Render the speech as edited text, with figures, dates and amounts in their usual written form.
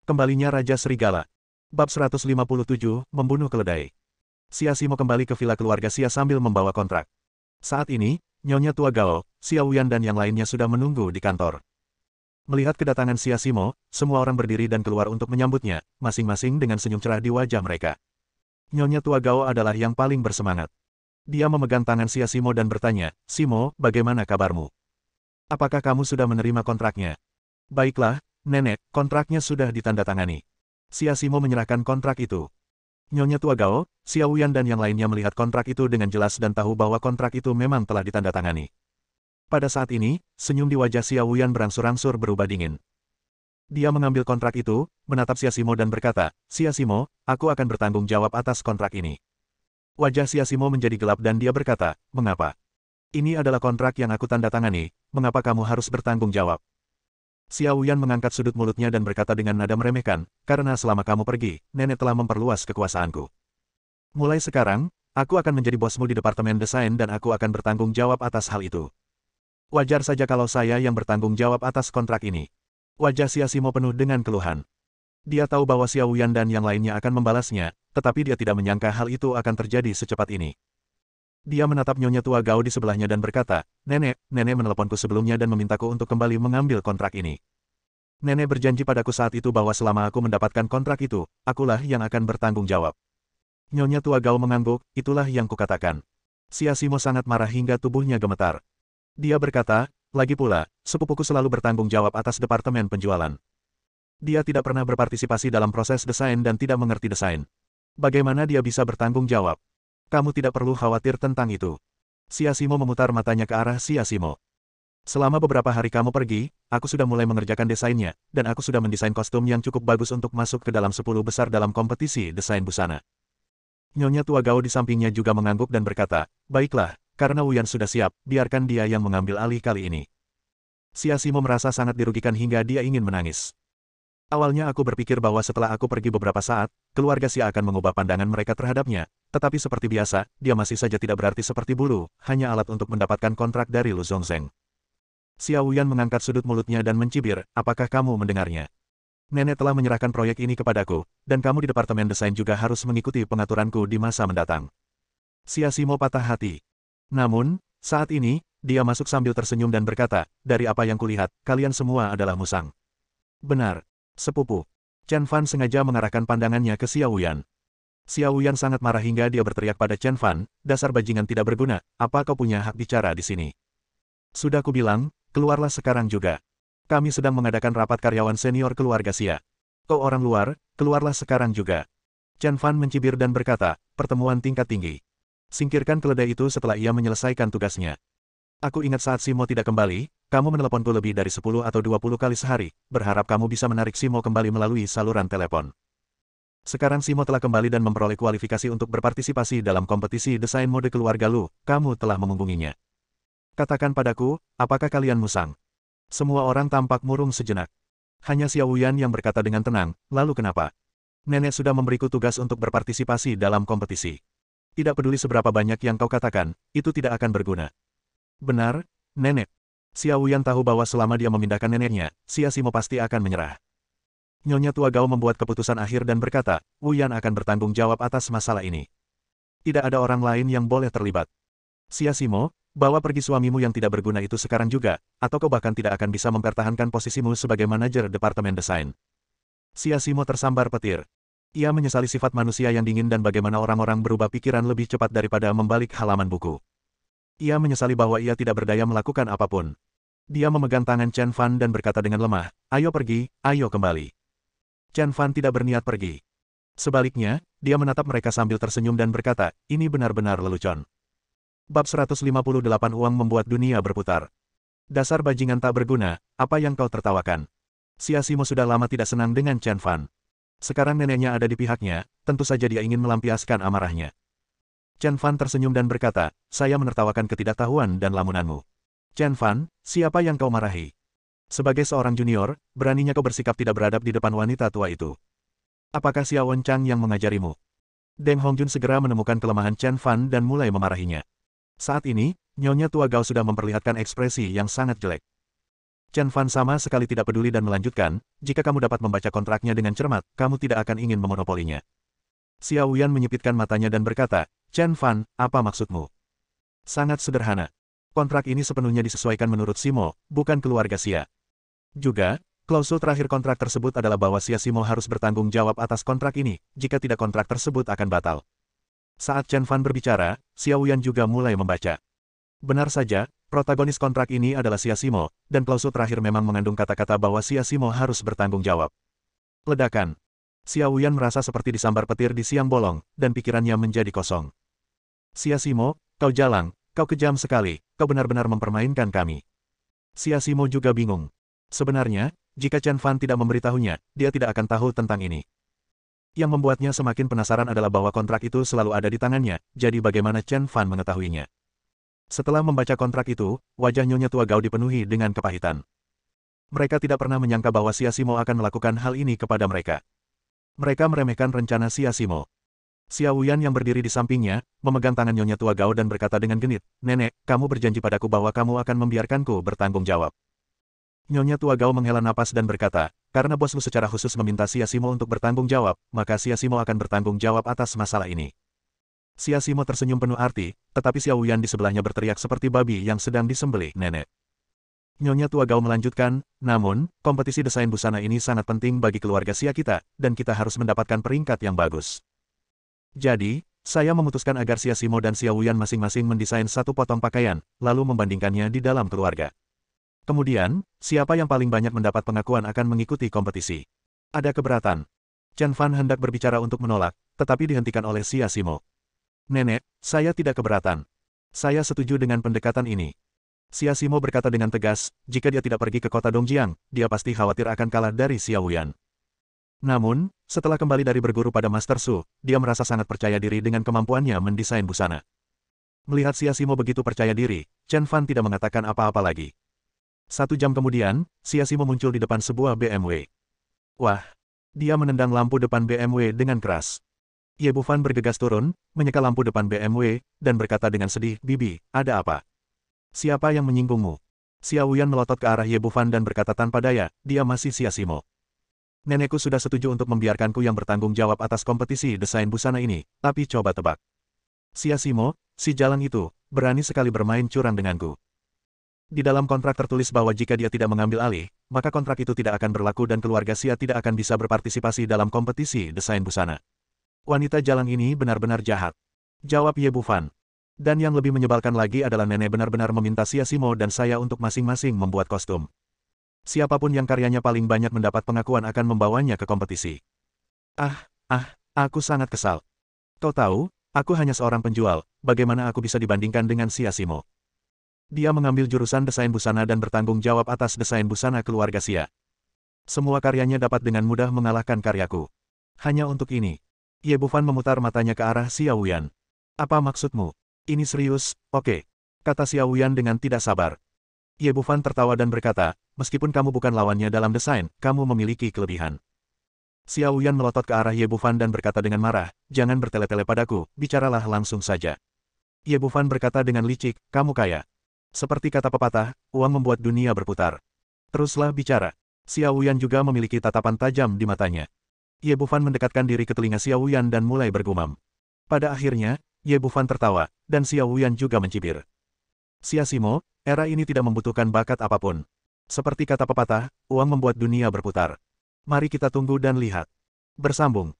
Kembalinya Raja Serigala. Bab 157, Membunuh Keledai. Xia Simo kembali ke villa keluarga Xia sambil membawa kontrak. Saat ini, Nyonya Tua Gao, Xia Wuyan dan yang lainnya sudah menunggu di kantor. Melihat kedatangan Xia Simo, semua orang berdiri dan keluar untuk menyambutnya, masing-masing dengan senyum cerah di wajah mereka. Nyonya Tua Gao adalah yang paling bersemangat. Dia memegang tangan Xia Simo dan bertanya, "Simo, bagaimana kabarmu? Apakah kamu sudah menerima kontraknya?" "Baiklah, Nenek, kontraknya sudah ditandatangani." Xia Simo menyerahkan kontrak itu. Nyonya Tua Gao, Xia Wuyan dan yang lainnya melihat kontrak itu dengan jelas dan tahu bahwa kontrak itu memang telah ditandatangani. Pada saat ini, senyum di wajah Xia Wuyan berangsur-angsur berubah dingin. Dia mengambil kontrak itu, menatap Xia Simo dan berkata, "Xia Simo, aku akan bertanggung jawab atas kontrak ini." Wajah Xia Simo menjadi gelap dan dia berkata, "Mengapa? Ini adalah kontrak yang aku tandatangani, mengapa kamu harus bertanggung jawab?" Xia Wuyan mengangkat sudut mulutnya dan berkata dengan nada meremehkan, "Karena selama kamu pergi, nenek telah memperluas kekuasaanku. Mulai sekarang, aku akan menjadi bosmu di Departemen Desain dan aku akan bertanggung jawab atas hal itu. Wajar saja kalau saya yang bertanggung jawab atas kontrak ini." Wajah Xia Simo penuh dengan keluhan. Dia tahu bahwa Xia Wuyan dan yang lainnya akan membalasnya, tetapi dia tidak menyangka hal itu akan terjadi secepat ini. Dia menatap Nyonya Tua Gao di sebelahnya dan berkata, nenek meneleponku sebelumnya dan memintaku untuk kembali mengambil kontrak ini. Nenek berjanji padaku saat itu bahwa selama aku mendapatkan kontrak itu, akulah yang akan bertanggung jawab." Nyonya Tua Gao mengangguk, "Itulah yang kukatakan." Xia Simo sangat marah hingga tubuhnya gemetar. Dia berkata, "Lagi pula, sepupuku selalu bertanggung jawab atas departemen penjualan. Dia tidak pernah berpartisipasi dalam proses desain dan tidak mengerti desain. Bagaimana dia bisa bertanggung jawab? Kamu tidak perlu khawatir tentang itu." Xia Simo memutar matanya ke arah Xia Simo. "Selama beberapa hari kamu pergi, aku sudah mulai mengerjakan desainnya, dan aku sudah mendesain kostum yang cukup bagus untuk masuk ke dalam 10 besar dalam kompetisi desain busana." Nyonya Tua Gao di sampingnya juga mengangguk dan berkata, "Baiklah, karena Wuyan sudah siap, biarkan dia yang mengambil alih kali ini." Xia Simo merasa sangat dirugikan hingga dia ingin menangis. "Awalnya aku berpikir bahwa setelah aku pergi beberapa saat, keluarga Xia akan mengubah pandangan mereka terhadapnya, tetapi seperti biasa, dia masih saja tidak berarti seperti bulu, hanya alat untuk mendapatkan kontrak dari Lu Zongzeng." Xia Wuyan mengangkat sudut mulutnya dan mencibir, "Apakah kamu mendengarnya? Nenek telah menyerahkan proyek ini kepadaku, dan kamu di Departemen Desain juga harus mengikuti pengaturanku di masa mendatang." Xia Simo patah hati. Namun, saat ini, dia masuk sambil tersenyum dan berkata, "Dari apa yang kulihat, kalian semua adalah musang." "Benar, sepupu." Chen Fan sengaja mengarahkan pandangannya ke Xia Wuyan. Xia Wuyan sangat marah hingga dia berteriak pada Chen Fan, "Dasar bajingan tidak berguna, apa kau punya hak bicara di sini? Sudah kubilang, keluarlah sekarang juga. Kami sedang mengadakan rapat karyawan senior keluarga Xia. Kau orang luar, keluarlah sekarang juga." Chen Fan mencibir dan berkata, "Pertemuan tingkat tinggi. Singkirkan keledai itu setelah ia menyelesaikan tugasnya. Aku ingat saat Simo tidak kembali, kamu meneleponku lebih dari 10 atau 20 kali sehari, berharap kamu bisa menarik Simo kembali melalui saluran telepon. Sekarang Simo telah kembali dan memperoleh kualifikasi untuk berpartisipasi dalam kompetisi desain mode keluarga Lu, kamu telah memunggunginya. Katakan padaku, apakah kalian musang?" Semua orang tampak murung sejenak. Hanya Xia Wuyan yang berkata dengan tenang, "Lalu kenapa? Nenek sudah memberiku tugas untuk berpartisipasi dalam kompetisi. Tidak peduli seberapa banyak yang kau katakan, itu tidak akan berguna." "Benar, Nenek." Xia Wuyan tahu bahwa selama dia memindahkan neneknya, Xia Simo pasti akan menyerah. Nyonya Tua Gao membuat keputusan akhir dan berkata, "Wuyan akan bertanggung jawab atas masalah ini. Tidak ada orang lain yang boleh terlibat. Xia Simo, bawa pergi suamimu yang tidak berguna itu sekarang juga, atau kau bahkan tidak akan bisa mempertahankan posisimu sebagai manajer departemen desain." Xia Simo tersambar petir. Ia menyesali sifat manusia yang dingin dan bagaimana orang-orang berubah pikiran lebih cepat daripada membalik halaman buku. Ia menyesali bahwa ia tidak berdaya melakukan apapun. Dia memegang tangan Chen Fan dan berkata dengan lemah, "Ayo pergi, ayo kembali." Chen Fan tidak berniat pergi. Sebaliknya, dia menatap mereka sambil tersenyum dan berkata, "Ini benar-benar lelucon." Bab 158 Uang membuat dunia berputar. "Dasar bajingan tak berguna, apa yang kau tertawakan?" Xia Simo sudah lama tidak senang dengan Chen Fan. Sekarang neneknya ada di pihaknya, tentu saja dia ingin melampiaskan amarahnya. Chen Fan tersenyum dan berkata, "Saya menertawakan ketidaktahuan dan lamunanmu. Chen Fan, siapa yang kau marahi? Sebagai seorang junior, beraninya kau bersikap tidak beradab di depan wanita tua itu. Apakah Xiao Wenchang yang mengajarimu?" Deng Hongjun segera menemukan kelemahan Chen Fan dan mulai memarahinya. Saat ini, Nyonya Tua Gao sudah memperlihatkan ekspresi yang sangat jelek. Chen Fan sama sekali tidak peduli dan melanjutkan, jika kamu dapat membaca kontraknya dengan cermat, kamu tidak akan ingin memonopolinya. Xiao Wuyan menyipitkan matanya dan berkata, Chen Fan, apa maksudmu? Sangat sederhana. Kontrak ini sepenuhnya disesuaikan menurut Simo, bukan keluarga Xia. Juga, klausul terakhir kontrak tersebut adalah bahwa Xia Simo harus bertanggung jawab atas kontrak ini, jika tidak kontrak tersebut akan batal. Saat Chen Fan berbicara, Xiao Wuyan juga mulai membaca. Benar saja, protagonis kontrak ini adalah Xia Simo, dan klausul terakhir memang mengandung kata-kata bahwa Xia Simo harus bertanggung jawab. Ledakan. Xiao Wuyan merasa seperti disambar petir di siang bolong, dan pikirannya menjadi kosong. Xia Simo, kau jalang, kau kejam sekali, kau benar-benar mempermainkan kami. Xia Simo juga bingung. Sebenarnya, jika Chen Fan tidak memberitahunya, dia tidak akan tahu tentang ini. Yang membuatnya semakin penasaran adalah bahwa kontrak itu selalu ada di tangannya, jadi bagaimana Chen Fan mengetahuinya. Setelah membaca kontrak itu, wajah Nyonya Tua Gao dipenuhi dengan kepahitan. Mereka tidak pernah menyangka bahwa Xia Simo akan melakukan hal ini kepada mereka. Mereka meremehkan rencana Xia Simo. Xiao Wuyan yang berdiri di sampingnya, memegang tangan Nyonya Tua Gao dan berkata dengan genit, Nenek, kamu berjanji padaku bahwa kamu akan membiarkanku bertanggung jawab. Nyonya Tua Gao menghela napas dan berkata, karena bosmu secara khusus meminta Xia Simo untuk bertanggung jawab, maka Xia Simo akan bertanggung jawab atas masalah ini. Xia Simo tersenyum penuh arti, tetapi Xiao Wuyan di sebelahnya berteriak seperti babi yang sedang disembelih, Nenek. Nyonya Tua Gao melanjutkan, namun, kompetisi desain busana ini sangat penting bagi keluarga Xia kita, dan kita harus mendapatkan peringkat yang bagus. Jadi, saya memutuskan agar Xia Simo dan Xiao Wuyan masing-masing mendesain satu potong pakaian, lalu membandingkannya di dalam keluarga. Kemudian, siapa yang paling banyak mendapat pengakuan akan mengikuti kompetisi. Ada keberatan. Chen Fan hendak berbicara untuk menolak, tetapi dihentikan oleh Xia Simo. Nenek, saya tidak keberatan. Saya setuju dengan pendekatan ini. Xia Simo berkata dengan tegas, jika dia tidak pergi ke kota Dongjiang, dia pasti khawatir akan kalah dari Xiao Wuyan. Namun, setelah kembali dari berguru pada Master Su, dia merasa sangat percaya diri dengan kemampuannya mendesain busana. Melihat Xia Simo begitu percaya diri, Chen Fan tidak mengatakan apa-apa lagi. 1 jam kemudian, Xia Simo muncul di depan sebuah BMW. Wah! Dia menendang lampu depan BMW dengan keras. Ye Bufan bergegas turun, menyeka lampu depan BMW, dan berkata dengan sedih, Bibi, ada apa? Siapa yang menyinggungmu? Xiao Wuyan melotot ke arah Ye Bufan dan berkata tanpa daya, dia masih Xia Simo. Nenekku sudah setuju untuk membiarkanku yang bertanggung jawab atas kompetisi desain busana ini, tapi coba tebak. Xia Simo, si jalang itu, berani sekali bermain curang denganku. Di dalam kontrak tertulis bahwa jika dia tidak mengambil alih, maka kontrak itu tidak akan berlaku dan keluarga Xia tidak akan bisa berpartisipasi dalam kompetisi desain busana. Wanita jalang ini benar-benar jahat. Jawab Ye Bufan. Dan yang lebih menyebalkan lagi adalah nenek benar-benar meminta Xia Simo dan saya untuk masing-masing membuat kostum. Siapapun yang karyanya paling banyak mendapat pengakuan akan membawanya ke kompetisi. Aku sangat kesal. Kau tahu, aku hanya seorang penjual, bagaimana aku bisa dibandingkan dengan Xia Simo? Dia mengambil jurusan desain busana dan bertanggung jawab atas desain busana keluarga Xia. Semua karyanya dapat dengan mudah mengalahkan karyaku. Hanya untuk ini. Ye Bufan memutar matanya ke arah Xiao Wuyan. Apa maksudmu? Ini serius, oke. Kata Xiao Wuyan dengan tidak sabar. Ye Bufan tertawa dan berkata, meskipun kamu bukan lawannya dalam desain, kamu memiliki kelebihan. Xiao Wuyan melotot ke arah Ye Bufan dan berkata dengan marah, jangan bertele-tele padaku, bicaralah langsung saja. Ye Bufan berkata dengan licik, kamu kaya. Seperti kata pepatah, uang membuat dunia berputar. Teruslah bicara. Xiao Wuyan juga memiliki tatapan tajam di matanya. Ye Bufan mendekatkan diri ke telinga Xiao Wuyan dan mulai bergumam. Pada akhirnya, Ye Bufan tertawa, dan Xiao Wuyan juga mencibir. Xia Simo, era ini tidak membutuhkan bakat apapun. Seperti kata pepatah, uang membuat dunia berputar. Mari kita tunggu dan lihat. Bersambung.